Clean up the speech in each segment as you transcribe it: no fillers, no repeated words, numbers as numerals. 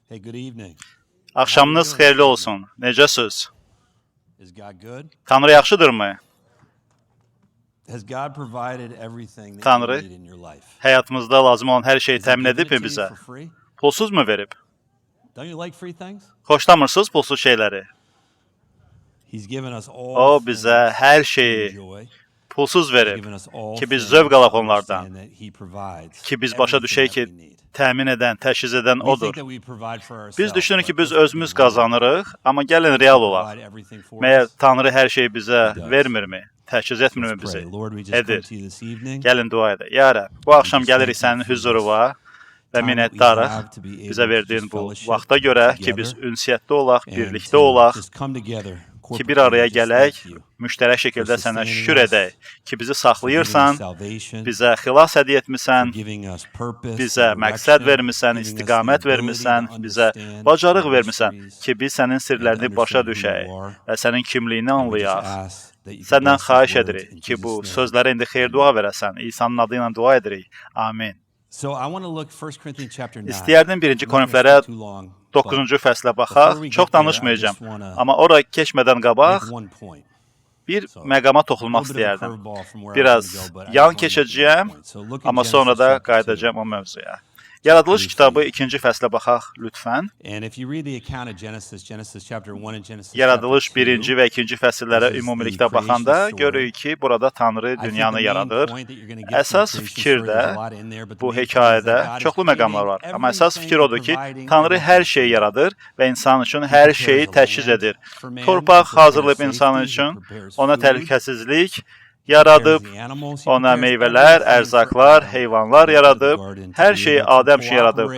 Hey, good evening. Axşamınız xeyirli olsun. Necəsiz? Is God good? Tanrı yaxşıdırmı? Has God provided everything that Tanrı you need in your life? həyatımızda lazım olan hər şeyi Has he təmin given edib it mi to you bizə? for free? Pulsuz mu verib? Don't you like free things? Xoşlamırsınız pulsuz şeyləri? He's given us all O bizə things hər to şeyi enjoy. pulsuz He's verib given us all ki biz things zövq alaq to onlardan. understand that he provides Ki biz başa everything düşək that ki we need. təmin edən, təşhis edən We odur. think that we provide for ourselves, Biz düşünürük ki but biz let's be özümüz real. qazanırıq, amma gəlin real olaq. Provide everything for Məyər us. Tanrı hər şeyi bizə He does. vermirmi? Təşhis So etmirmi let's pray. bizi? Lord, we just come Edir. to you this evening. Gəlin dua edək. Ya Rəbb, bu axşam gəlirik sənin hüzuruna və minnətdarıq bizə verdiyin bu vaxta görə ki, biz ünsiyyətdə olaq, and birlikdə to olaq, just come together ki bir araya corporately, just gələk, thank you müştərək şəkildə for sənə sustaining şükür us, edək ki, bizi for saxlayırsan, giving us salvation, bizə xilas hədiyyə for etmisən, giving us purpose bizə and məqsəd direction, vermisən, giving us the istiqamət ability vermisən, to bizə understand bacarıq your vermisən mysteries ki, biz sənin and to sirlərini başa understand who düşək you are. və sənin kimliyini And we just anlayaq. ask that you could Səndən bless these xahiş words edirik in ki, bu Jesus' name. sözlərə indi xeyir dua verəsən. İsa'nın adı ilə dua edirik. Amin. So I want to look 1 Corinthians chapter 9. İstəyərdim 1-ci I'm not gonna Korinflərə stay too long, 9-cu fəslə before baxaq. we Çox get there, I danışmayacağam. just wanna Amma ora keçmədən qabaq make one point. bir So, məqama a toxunmaq little bit of a istəyərdim. curveball from where I was Biraz gonna go, but I yan just wanna make keçəcəyəm, one point. So look in amma Genesis sonra da chapter 2. qayıdacağım o mövzuya. Yaradılış briefly. kitabı 2-ci fəslə baxaq lütfən. And if you read the account of Genesis chapter 1 and Genesis Yaradılış chapter 2, 1-ci və 2-ci fəsillərə This is ümumilikdə the creation baxanda story. görürük ki, burada Tanrı I think dünyanı the main yaradır. point that you're gonna get from Əsas the creation fikir story, there's də a lot in there, but the bu main point is hekayədə that God is çoxlu məqamlar var. creating Amma əsas fikir odur ki, everything Tanrı and hər şeyi yaradır və insan üçün hər şeyi təşkil edir. Torpaq hazırlayıb insan üçün, ona təhlükəsizlik yaradıb, ona meyvələr, ərzaqlar, heyvanlar yaradıb, hər şeyi Adəm üçün yaradıb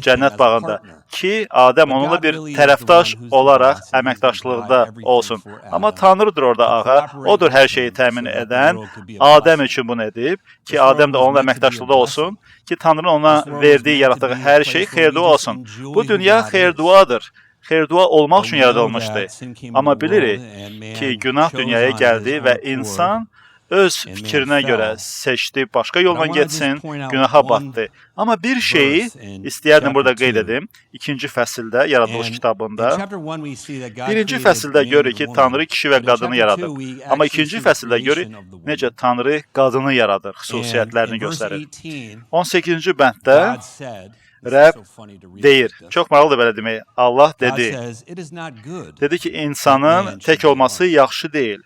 cənnət bağında ki, Adəm onunla bir tərəfdaş olaraq əməkdaşlıqda olsun. Amma Tanrıdır orada ağa, odur hər şeyi təmin edən, Adəm üçün bunu edib ki, Adəm də onunla əməkdaşlıqda olsun ki, Tanrının ona verdiyi, yaratdığı hər şey xeyir-dua olsun. Bu dünya xeyir-duadır. Xeyir-dua olmaq üçün yaradılmışdı. Amma bilirik ki, günah dünyaya gəldi və insan öz fikrinə görə seçdi, başqa yolla getsin, günaha batdı. Amma bir şeyi istəyərdim burada qeyd edim. 2-ci fəsildə, Yaradılış kitabında. 1-ci fəsildə görürük ki, Tanrı kişi və qadını yaradır. Amma 2-ci fəsildə görürük necə Tanrı qadını yaradır, xüsusiyyətlərini göstərir. 18-ci bənddə Rəbb deyir, çox maraqlıdır belə demək, Allah dedi. Dedi ki, insanın tək olması yaxşı deyil.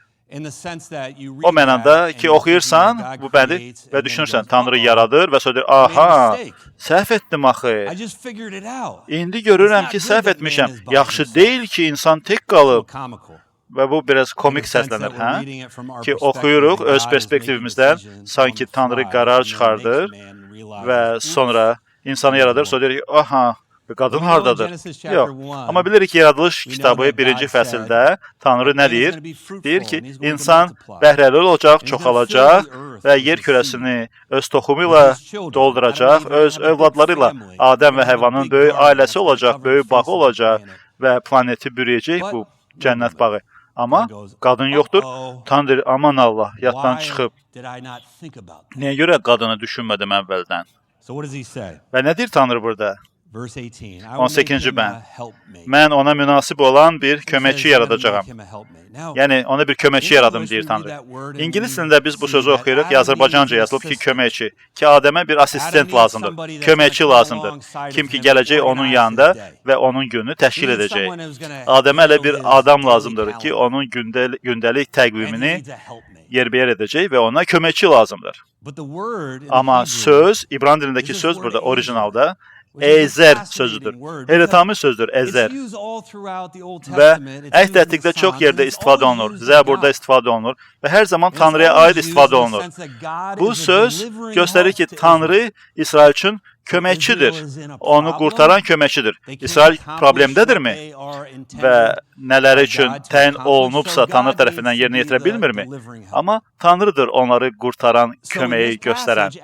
O mənada ki, oxuyursan bu bəndi və düşünürsən, Tanrı yaradır və sonra deyir, aha, səhv etdim axı. İndi görürəm ki, səhv etmişəm. Yaxşı deyil ki, insan tək qalıb. Və bu biraz komik səslənir, hə? Ki, oxuyuruq öz perspektivimizdən, sanki Tanrı qərar çıxardır və sonra insanı yaradır, sonra deyir ki, aha, qadın hardadır? Yox. Amma bilirik ki, Yaradılış kitabı 1-ci fəsildə Tanrı nə deyir? Deyir ki, insan bəhrəli olacaq, çoxalacaq və yer kürəsini öz toxumu ilə dolduracaq, öz övladları ilə Adəm və Həvvanın böyük ailəsi olacaq, böyük bağı olacaq və planeti bürüyəcək bu cənnət bağı. Amma qadın yoxdur. Tanrı, aman Allah, yaddan çıxıb. Niyə görə qadını düşünmədim əvvəldən? Və nə deyir Tanrı burada? 18-ci bənd. Mən ona münasib olan bir köməkçi yaradacağam. Yəni, ona bir köməkçi yaradım, deyir Tanrı. İngilis dilində biz bu sözü oxuyuruq, Azərbaycanca yazılıb ki, köməkçi. Ki, Adəmə bir asistent lazımdır, köməkçi lazımdır. Kim ki, gələcək onun yanında və onun gününü təşkil edəcək. Adəmə elə bir adam lazımdır ki, onun gündəlik təqvimini yerbəyer edəcək və ona köməkçi lazımdır. Amma söz, İbran dilindəki söz burada, orijinalda, Əzər sözüdür. Heyrətamiz sözdür, əzər. Və Əhd Əthiqdə çox yerdə istifadə olunur, Zəburda istifadə olunur və hər zaman Tanrıya aid istifadə olunur. Bu söz göstərir ki, Tanrı İsrail üçün köməkçidir, onu qurtaran köməkçidir. İsrail problemdədirmi və nələri üçün təyin olunubsa Tanrı tərəfindən yerinə yetirə bilmirmi? Amma Tanrıdır onları qurtaran, köməyi göstərən.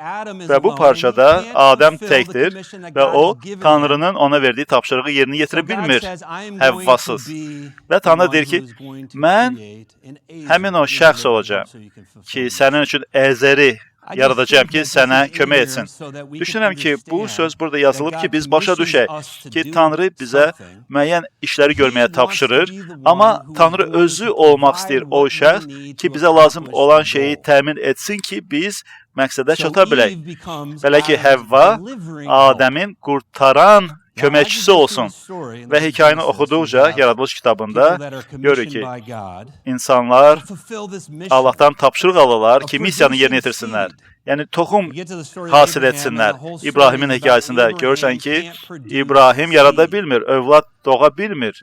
Və bu parçada Adəm təkdir və o, Tanrının ona verdiyi tapşırığı yerinə yetirə bilmir, Həvvasız. Və Tanrı deyir ki, mən həmin o şəxs olacağım ki, sənin üçün əzəri yaradacağam ki sənə kömək etsin. Düşünürəm ki, bu söz burada yazılıb ki, biz başa düşək ki, Tanrı bizə müəyyən işləri görməyə tapşırır, amma Tanrı özü olmaq istəyir o şəxs ki, bizə lazım olan şeyi təmin etsin ki, biz məqsədə çata bilək. Belə ki, Həvva Adəmin qurtaran köməkçisi olsun. Və hekayəni oxuduqca Yaradılış kitabında görür ki, insanlar Allahdan tapşırıq alırlar ki, missiyanı yerinə yetirsinlər. Yəni, toxum hasil etsinlər. İbrahimin hekayəsində görürsən ki, İbrahim yarada bilmir, övlad doğa bilmir.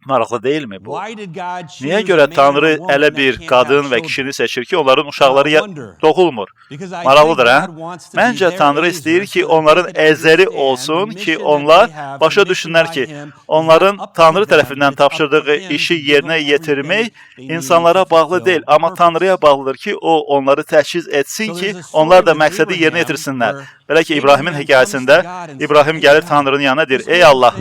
Maraqlı deyilmi bu? Niyə görə Tanrı elə bir qadın və kişini seçir ki, onların uşaqları doğulmur? Maraqlıdır, hə? Məncə Tanrı istəyir ki, onların əzəri olsun ki, onlar başa düşünlər ki, onların Tanrı tərəfindən tapşırdığı işi yerinə yetirmək insanlara bağlı deyil, amma Tanrıya bağlıdır ki, o onları təchiz etsin ki, onlar da məqsədi yerinə yetirsinlər. Belə ki, İbrahimin hekayəsində İbrahim gəlir Tanrının yanına deyir, ey Allah,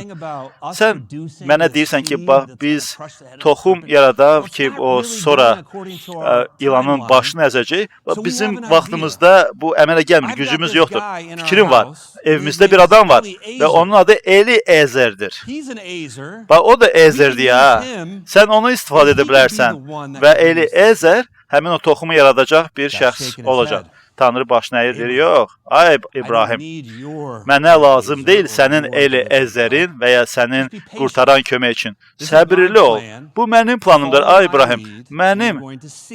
sən mənə deyirsən ki, biz toxum yaradaq ki, o sonra ilanın başını əzəcək. Bizim vaxtımızda bu əmələ gəlmir, gücümüz yoxdur. Fikrim var, evimizdə bir adam var və onun adı Eli Ezer'dir. O da Ezer'dir ya. Sən onu istifadə edə bilərsən və Eli Ezer həmin o toxumu yaradacaq bir şəxs olacaq. Tanrı başına əyir, yox, ay İbrahim, mənə lazım deyil sənin Eli Ezer'in və ya sənin qurtaran köməkçin. Səbirli ol, bu mənim planımdır, ay İbrahim, mənim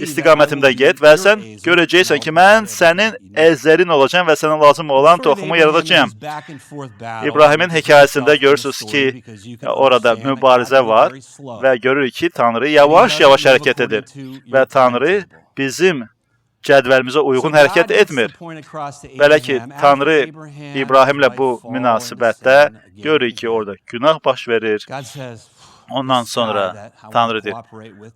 istiqamətimdə get və sən görəcəksən ki, mən sənin Ezer'in olacağım və sənə lazım olan toxumu yaradacağım. İbrahimin hekayəsində görürsünüz ki, orada mübarizə var və görürük ki, Tanrı yavaş-yavaş hərəkət edir və Tanrı bizim cədvəlimizə uyğun hərəkət etmir. Belə ki, Tanrı İbrahimlə bu münasibətdə görür ki, orada günah baş verir. Ondan sonra Tanrı deyir,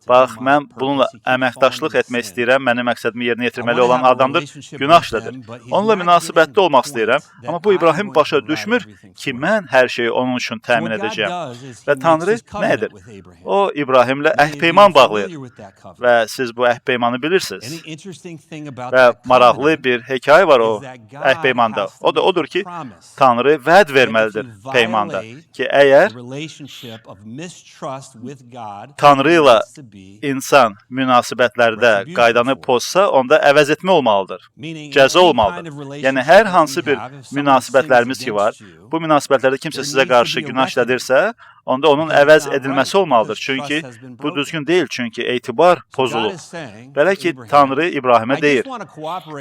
bax, mən bununla əməkdaşlıq etmək istəyirəm, mənim məqsədimi yerinə yetirməli olan adamdır, günah işlədir. Onunla münasibətdə olmaq istəyirəm, amma bu İbrahim başa düşmür ki, mən hər şeyi onun üçün təmin edəcəyəm. Və Tanrı nə edir? O, İbrahimlə əhd-peyman bağlayır və siz bu əhd-peymanı bilirsiniz. Və maraqlı bir hekayə var o əhd-peymanda. O da odur ki, Tanrı vəd verməlidir peymanda ki, əgər Tanrı ilə insan münasibətlərdə qaydanı pozsa, onda əvəz etmə olmalıdır, cəza olmalıdır. Yəni, hər hansı bir münasibətlərimiz ki var, bu münasibətlərdə kimsə sizə qarşı günah işlədirsə, onda onun əvəz edilməsi olmalıdır. Çünki bu düzgün deyil, çünki etibar pozulur. Belə ki, Tanrı İbrahimə deyir,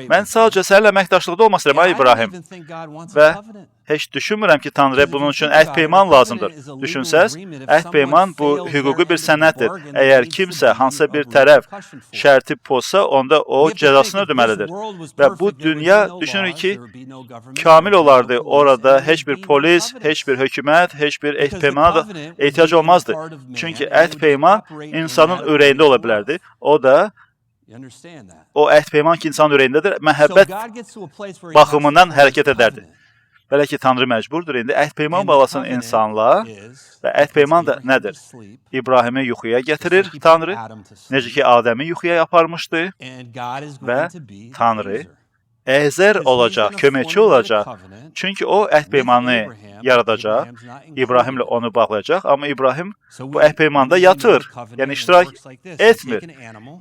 mən sadəcə səninlə əməkdaşlıqda olmaq istəyirəm, ay İbrahim. Və heç düşünmürəm ki, Tanrıya bunun üçün əhd-peyman lazımdır. Düşünsəz, əhd-peyman bu hüquqi bir sənətdir. Əgər kimsə, hansısa bir tərəf şərti pozsa, onda o cəzasını ödəməlidir. Və bu dünya, düşünürük ki, kamil olardı. Orada heç bir polis, heç bir hökumət, heç bir əhd-peymana da ehtiyac olmazdı. Çünki əhd-peyman insanın ürəyində ola bilərdi. O da o əhd-peyman ki, insanın ürəyindədir, məhəbbət baxımından hərəkət edərdi. Belə ki, Tanrı məcburdur. İndi əhd-peyman bağlasın insanla və əhd-peyman da nədir? İbrahimi yuxuya gətirir Tanrı, necə ki, Adəmi yuxuya aparmışdı və Tanrı Əzər olacaq, köməkçi olacaq. Çünki o əhd-peymanı yaradacaq, İbrahimlə onu bağlayacaq, amma İbrahim bu əhd-peymanda yatır, yəni iştirak etmir.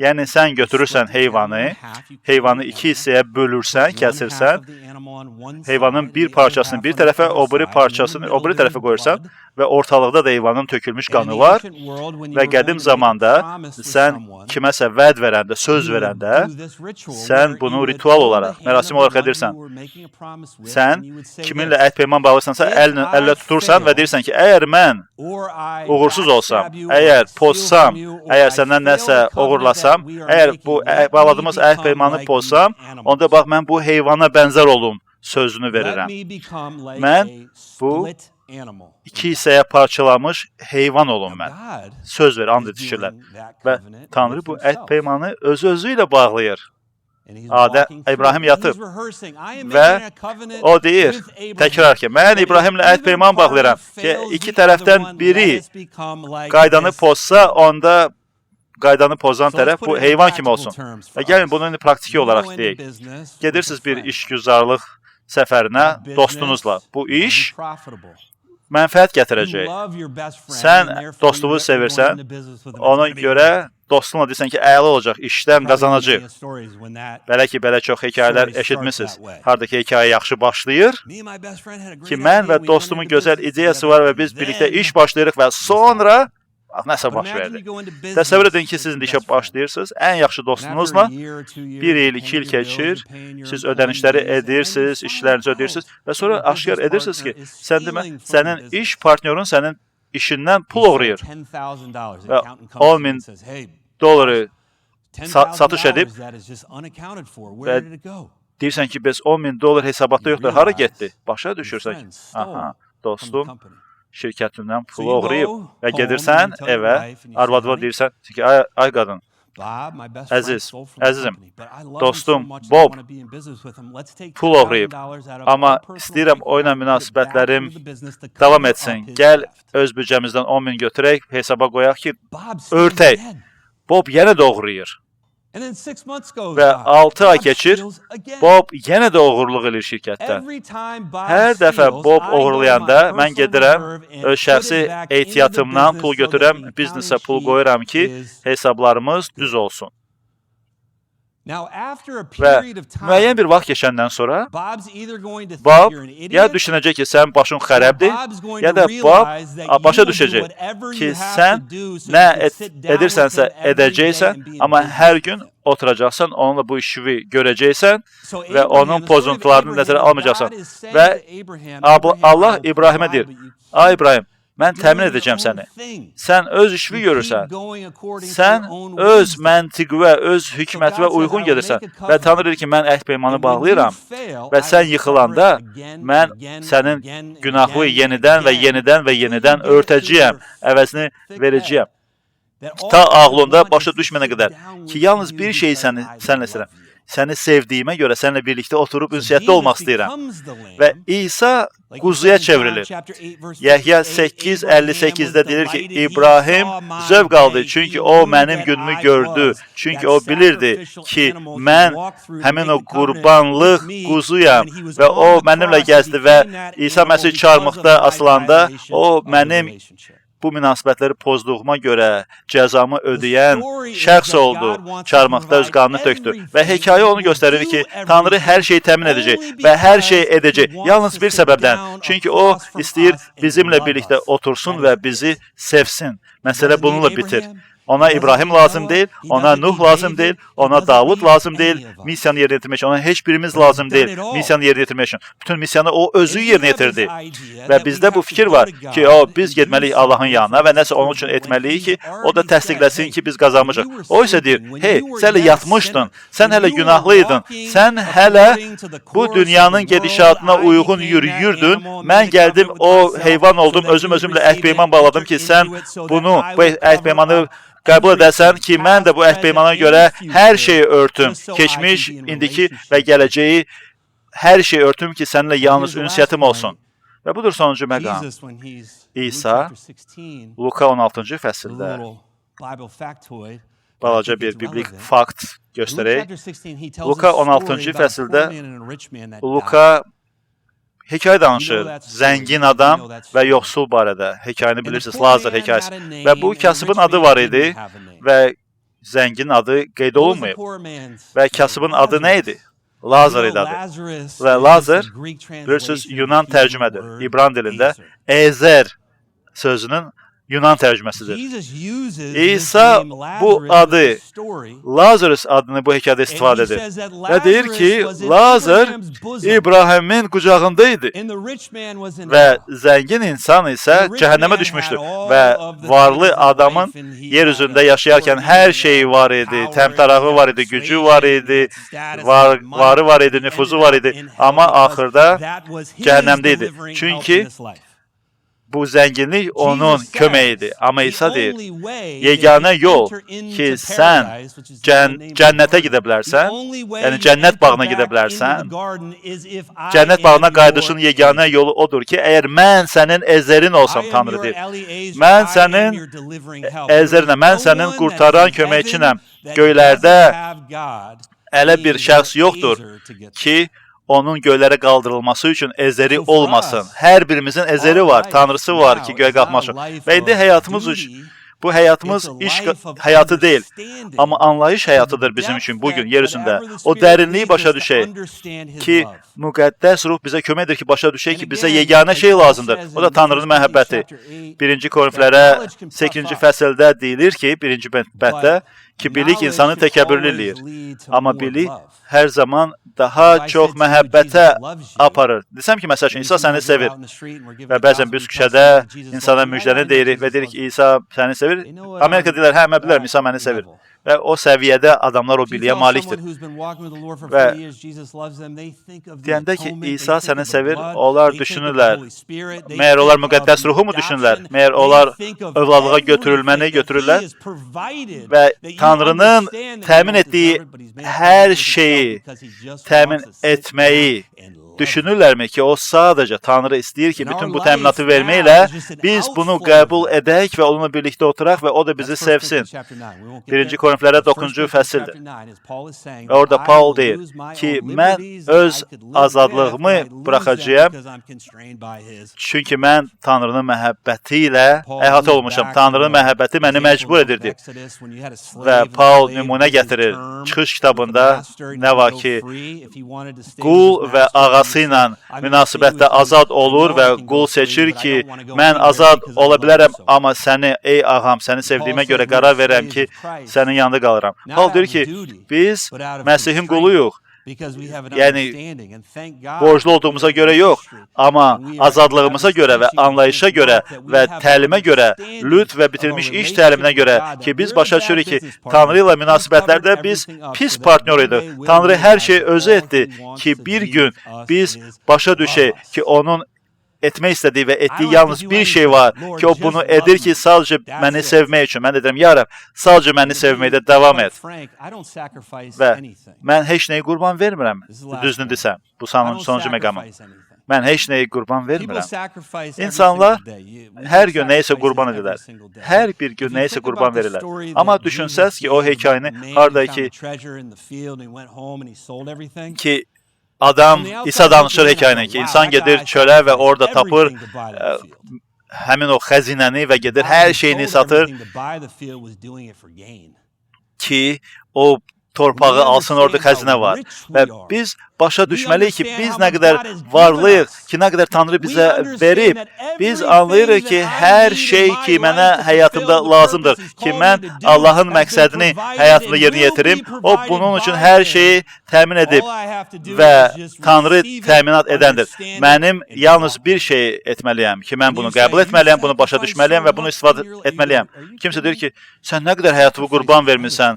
Yəni sən götürürsən heyvanı iki hissəyə bölürsən, kəsirsən, heyvanın bir parçasını bir tərəfə, o biri parçasını o biri tərəfə qoyursan və ortalıqda da heyvanın tökülmüş qanı var və qədim zamanda sən kiməsə vəd verəndə, söz verəndə, sən bunu ritual olaraq, mərasim olaraq edirsən. Sən kiminlə əhd-peyman bağlıysansa, əllə tutursan və deyirsən ki, əgər mən uğursuz olsam, əgər pozsam, əgər səndən nəsə uğurlasam, əgər bu bağladığımız əhd-peymanı pozsam, onda bax, mən bu heyvana bənzər olum sözünü verirəm. Mən bu iki hissəyə parçalanmış heyvan olum mən. Söz ver, and etişirlər. Və Tanrı bu əhd-peymanı özü ilə bağlayır. İbrahim yatıb və o deyir, təkrar ki, mən İbrahimlə əhd-peyman bağlayıram ki, iki tərəfdən biri qaydanı pozsa, onda qaydanı pozan tərəf bu heyvan kimi olsun. Və gəlin bunu indi praktiki olaraq deyək. Gedirsiniz bir işgüzarlıq səfərinə dostunuzla. Bu iş mənfəət gətirəcək. Sən dostluğu sevirsən, ona görə dostunla deyirsən ki, əla olacaq, işdən qazanacaq. Belə ki, belə çox hekayələr eşitmişsiniz. Haradakı hekayə yaxşı başlayır ki, mən və dostumun gözəl ideyası var və biz birlikdə iş başlayırıq və sonra nəsə baş verdi. Təsəvvür edin ki, siz işə başlayırsınız, ən yaxşı dostunuzla 1 il, 2 il keçir, siz ödənişləri edirsiniz, işlərinizi ödəyirsiniz və sonra aşkar edirsiniz ki, sən demə, sənin iş partnyorun sənin işindən pul uğrayır və 10.000 doları satış edib və deyirsən ki, biz 10.000 dolar hesabatda yoxdur, hara getdi? Başa düşürsən ki, aha, dostum şirkətindən pulu uğrayıb və gedirsən evə, arvadıma deyirsən ki, ay qadın, əzizim, dostum Bob pul uğrayıb, amma istəyirəm oyla münasibətlərim davam etsin, gəl öz büdcəmizdən 10.000 götürək, hesaba qoyaq ki, örtək. Bob yenə də uğrayır. Və 6 ay keçir, Bob yenə də uğurluq edir şirkətdən. Hər dəfə Bob uğurlayanda mən gedirəm, öz şəxsi ehtiyatımdan pul götürəm, biznesə pul qoyuram ki, hesablarımız düz olsun. Və müəyyən bir vaxt keçəndən sonra Bob ya düşünəcək ki, sən başın xərəbdir, ya da Bob başa düşəcək ki, sən nə edirsənsə edəcəksən, amma hər gün oturacaqsan, onunla bu işi görəcəksən və onun pozuntularını nəzərə almayacaqsan. Və Allah İbrahimə deyir, ay İbrahim, mən təmin edəcəm səni. Sən öz işini görürsən. Sən öz məntiqvə, öz hikmətvə uyğun gedirsən. Və Tanrı deyir ki, mən əhd peymanı bağlayıram. Və sən yıxılanda, mən sənin günahı yenidən və yenidən və yenidən örtəcəyəm. Əvəzini verəcəyəm. Ta ağlında başa düşmənə qədər ki, yalnız bir şeyi sənlə istəyirəm. Səni sevdiyimə görə səninlə birlikdə oturub ünsiyyətdə olmaq istəyirəm. Və İsa quzuya çevrilir. Yəhya 8:58-də deyir ki, İbrahim zövq aldı, çünki o mənim günümü gördü. Çünki o bilirdi ki, mən həmin o qurbanlıq quzuyam və o mənimlə gəzdi və İsa Məsih çarmıqda asılanda o mənim bu münasibətləri pozduğuma görə cəzamı ödəyən şəxs oldu, çarmıqda öz qanını tökdü. Və hekayə onu göstərir ki, Tanrı hər şeyi təmin edəcək və hər şeyi edəcək. Yalnız bir səbəbdən. Çünki o istəyir bizimlə birlikdə otursun və bizi sevsin. Məsələ bununla bitir. Ona İbrahim lazım deyil, ona Nuh lazım deyil, ona Davud lazım deyil, missiyanı yerinə yetirmək üçün. Ona heç birimiz lazım deyil, missiyanı yerinə yetirmək üçün. Bütün missiyanı o özü yerinə yetirdi. Və bizdə bu fikir var ki, biz getməliyik Allahın yanına və nəsə onun üçün etməliyik ki, o da təsdiqləsin ki, biz qazanmışıq. O isə deyir, hey, sən hələ yatmışdın, sən hələ günahlıydın, sən hələ bu dünyanın gedişatına uyğun yürüyürdün, mən gəldim, o heyvan oldum, özümlə əhd peyman bağladım ki, sən bunu, bu əhd peymanı qəbul edəsən ki, mən də bu əhd peymana görə hər şeyi örtüm. Keçmiş, indiki və gələcəyi hər şeyi örtüm ki, səninlə yalnız ünsiyyətim olsun. Və budur sonuncu məqam. İsa, Luka 16-cı fəsildə balaca bir biblik fakt göstərək. Luka 16-cı fəsildə Luka hekayə danışır. Zəngin adam və yoxsul barədə. Hekayəni bilirsiniz, Lazar hekayəsi. Və bu kasıbın adı var idi və zəngin adı qeyd olunmayıb. Və kasıbın adı nə idi? Lazar idi adı. Və Lazar, bilirsiniz, Yunan tərcümədir. İbran dilində Ezer sözünün Yunan tərcüməsidir. İsa bu adı, Lazarus adını bu hekayədə istifadə edir. Və deyir ki, Lazar İbrahimin qucağında idi. Və zəngin insan isə cəhənnəmə düşmüşdür. Və varlı adamın yer üzündə yaşayarkən hər şeyi var idi. Təmtarağı var idi, gücü var idi, varı var idi, nüfuzu var idi. Amma axırda cəhənnəmdə idi. Çünki bu zənginlik onun köməyidir. Amma İsa deyir, yeganə yol ki, sən cənnətə gedə bilərsən, yəni cənnət bağına gedə bilərsən, cənnət bağına qayıdışın yeganə yolu odur ki, əgər mən sənin ezerin olsam, Tanrı deyir, mən sənin ezerinə, mən sənin qurtaran köməkçinəm. Göylərdə elə bir şəxs yoxdur ki, onun göylərə qaldırılması üçün ezeri olmasın. Hər birimizin ezeri var, Tanrısı var ki, göyə qalxmaq üçün. Və indi həyatımız üçün, bu həyatımız iş həyatı deyil, amma anlayış həyatıdır bizim üçün bugün yer üzündə. O dərinliyi başa düşək ki, müqəddəs ruh bizə köməkdir ki, başa düşək ki, bizə yeganə şey lazımdır. O da Tanrının məhəbbəti. 1-ci Korinflərə 8-ci fəsildə deyilir ki, 1-ci bətdə ki, bilik insanı təkəbbürlü eləyir. Amma bilik hər zaman daha çox məhəbbətə aparır. Desəm ki, məsəl üçün, İsa səni sevir və bəzən biz küçədə insana müjdəni deyirik və deyirik ki, İsa səni sevir. Amerika deyirlər, hə, mən bilirəm, İsa məni sevir. Və o səviyyədə adamlar o biliyə malikdir. Və deyəndə ki, İsa səni sevir, onlar düşünürlər. Məyər onlar müqəddəs ruhu mu düşünürlər? Məyər onlar övladlığa götürülməni götürürlər? Və Tanrının təmin etdiyi hər şeyi təmin etməyi düşünürlərmi ki, o sadəcə Tanrı istəyir ki, bütün bu təminatı verməklə biz bunu qəbul edək və onunla birlikdə oturaq və o da bizi sevsin. 1-ci Korinflərə 9-cu fəsildir. Və orada Paul deyir ki, mən öz azadlığımı buraxacağım, çünki mən Tanrının məhəbbəti ilə əhatə olmuşam. Tanrının məhəbbəti məni məcbur edirdi. Və Paul nümunə gətirir. Çıxış kitabında nə var ki, qul və ağası ilə münasibətdə azad olur və qul seçir ki, mən azad ola bilərəm, amma səni, ey ağam, səni sevdiyimə görə qərar verirəm ki, sənin yanında qalıram. Paul deyir ki, biz Məsihin quluyuq. Yəni, borclu olduğumuza görə yox, amma azadlığımıza görə və anlayışa görə və təlimə görə, lüt və bitirilmiş iş təliminə görə ki, biz başa düşürük ki, Tanrı ilə münasibətlərdə biz pis partnyor idik. Tanrı hər şey özü etdi ki, bir gün biz başa düşək ki, onun etmək istədiyi və etdiyi yalnız bir şey var ki, o bunu edir ki, sadəcə məni sevmək üçün. Mən dedim, ya Rəbb, sadəcə məni sevməkdə davam et. Və mən heç nəyi qurban vermirəm, düzünü desəm, bu sonuncu məqamım. Mən heç nəyi qurban vermirəm. İnsanlar hər gün nəyisə qurban edirlər. Hər bir gün nəyisə qurban verirlər. Amma düşünsəz ki, o hekayəni harada ki, adam, İsa danışır hekayəni ki, insan gedir çölə və orada tapır həmin o xəzinəni və gedir hər şeyini satır ki, o torpağı alsın, orada xəzinə var. Və biz başa düşməliyik ki, biz nə qədər varlıyıq ki, nə qədər Tanrı bizə verib, biz anlayırıq ki, hər şey ki, mənə həyatımda lazımdır, ki, mən Allahın məqsədini həyatımda yerinə yetirim, o bunun üçün hər şeyi təmin edib və Tanrı təminat edəndir. Mənim yalnız bir şey etməliyəm ki, mən bunu qəbul etməliyəm, bunu başa düşməliyəm və bunu istifadə etməliyəm. Kimsə deyir ki, sən nə qədər həyatımı qurban vermirsən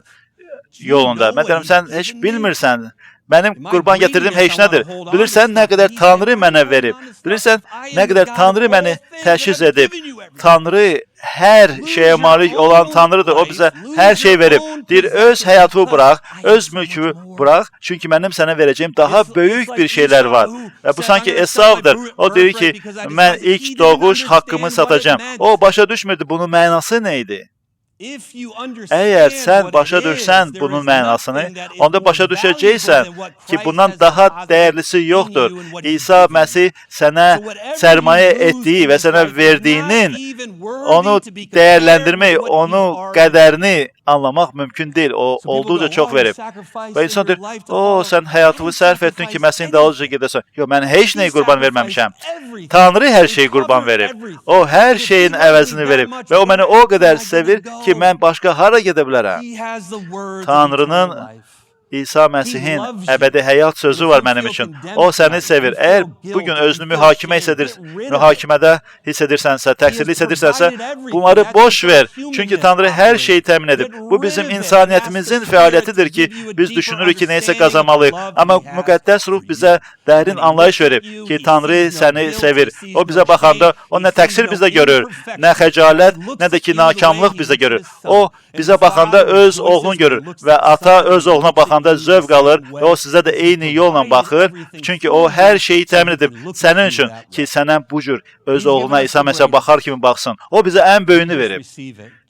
yolunda. Mən deyirəm, sən heç bilmirsən, mənim qurban gətirdiyim heç nədir. Bilirsən, nə qədər Tanrı mənə verib. Bilirsən, nə qədər Tanrı məni təşhis edib. Tanrı hər şeyə malik olan Tanrıdır. O bizə hər şey verib. Deyir, öz həyatımı burax, öz mülkümü burax. Çünki mənim sənə verəcəyim daha böyük bir şeylər var. Və bu sanki Esavdır. O deyir ki, mən ilk doğuş haqqımı satacağım. O başa düşmürdü, bunun mənası nə idi? Əgər sən başa düşsən bunun mənasını, onda başa düşəcəksən ki, bundan daha dəyərlisi yoxdur. İsa Məsih sənə sərmayə etdiyi və sənə verdiyinin onu dəyərləndirmək, onu qədərini anlamaq mümkün deyil. O, olduqca çox verib. Və insan deyir, o, sən həyatını sərf etdin ki, Məsihin dalınca gedəsən. Yox, mən heç nəyi qurban verməmişəm. Tanrı hər şeyi qurban verib. O, hər şeyin əvəzini verib. Və o məni o qədər sevir ki, mən başqa hara gedə bilərəm? Tanrının İsa Məsihin əbədi həyat sözü var mənim üçün. O səni sevir. Əgər bugün özünü mühakimədə hiss edirsənsə, təqsirli hiss edirsənsə, bunları boş ver. Çünki Tanrı hər şeyi təmin edir. Bu bizim insaniyyətimizin fəaliyyətidir ki, biz düşünürük ki, neysə qazanmalıyıq. Amma müqəddəs ruh bizə dərin anlayış verib ki, Tanrı səni sevir. O bizə baxanda, o nə təqsir bizdə görür, nə xəcalət, nə də ki, nakamlıq bizdə görür. O bizə baxanda öz oğlunu görür və ata öz oğluna baxanda zövq alır və o sizə də eyni yolla baxır. Çünki o hər şeyi təmin edib sənin üçün ki, sənə bu cür öz oğluna İsa Məsih baxar kimi baxsın. O bizə ən böyüyünü verib.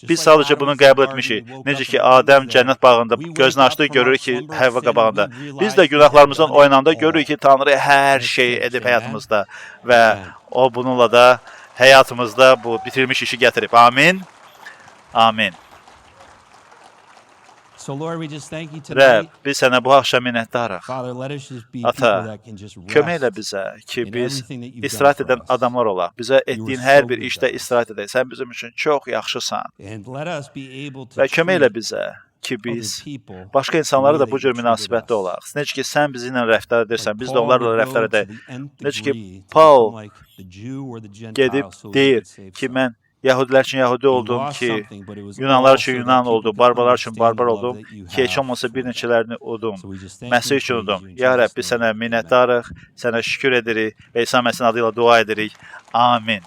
Biz sadəcə bunu qəbul etmişik. Necə ki, Adəm cənnət bağında gözünü açdı, görür ki, Həvva qabağında. Biz də günahlarımızdan oyananda görürük ki, Tanrı hər şey edib həyatımızda və o bununla da həyatımızda bu bitirmiş işi gətirib. Amin. Amin. Rəbb, biz sənə bu axşam minnətdarıq. Ata, kömək elə bizə ki, biz istirahət edən adamlar olaq. Bizə etdiyin hər bir işdə istirahət edək. Sən bizim üçün çox yaxşısan. Və kömək elə bizə ki, biz başqa insanlara da bu cür münasibətdə olaq. Necə ki, sən bizimlə rəftar edirsən, biz də onlarla rəftar edək. Necə ki, Paul gedib deyir ki, mən Yahudilər üçün Yahudi oldum ki, Yunanlar üçün Yunan oldum, barbarlar üçün barbar oldum ki, heç olmasa bir neçələrini udum, Məsih üçün udum. Ya Rəbb, biz sənə minnətdarıq, sənə şükür edirik və İsa Məsihin adı ilə dua edirik. Amin.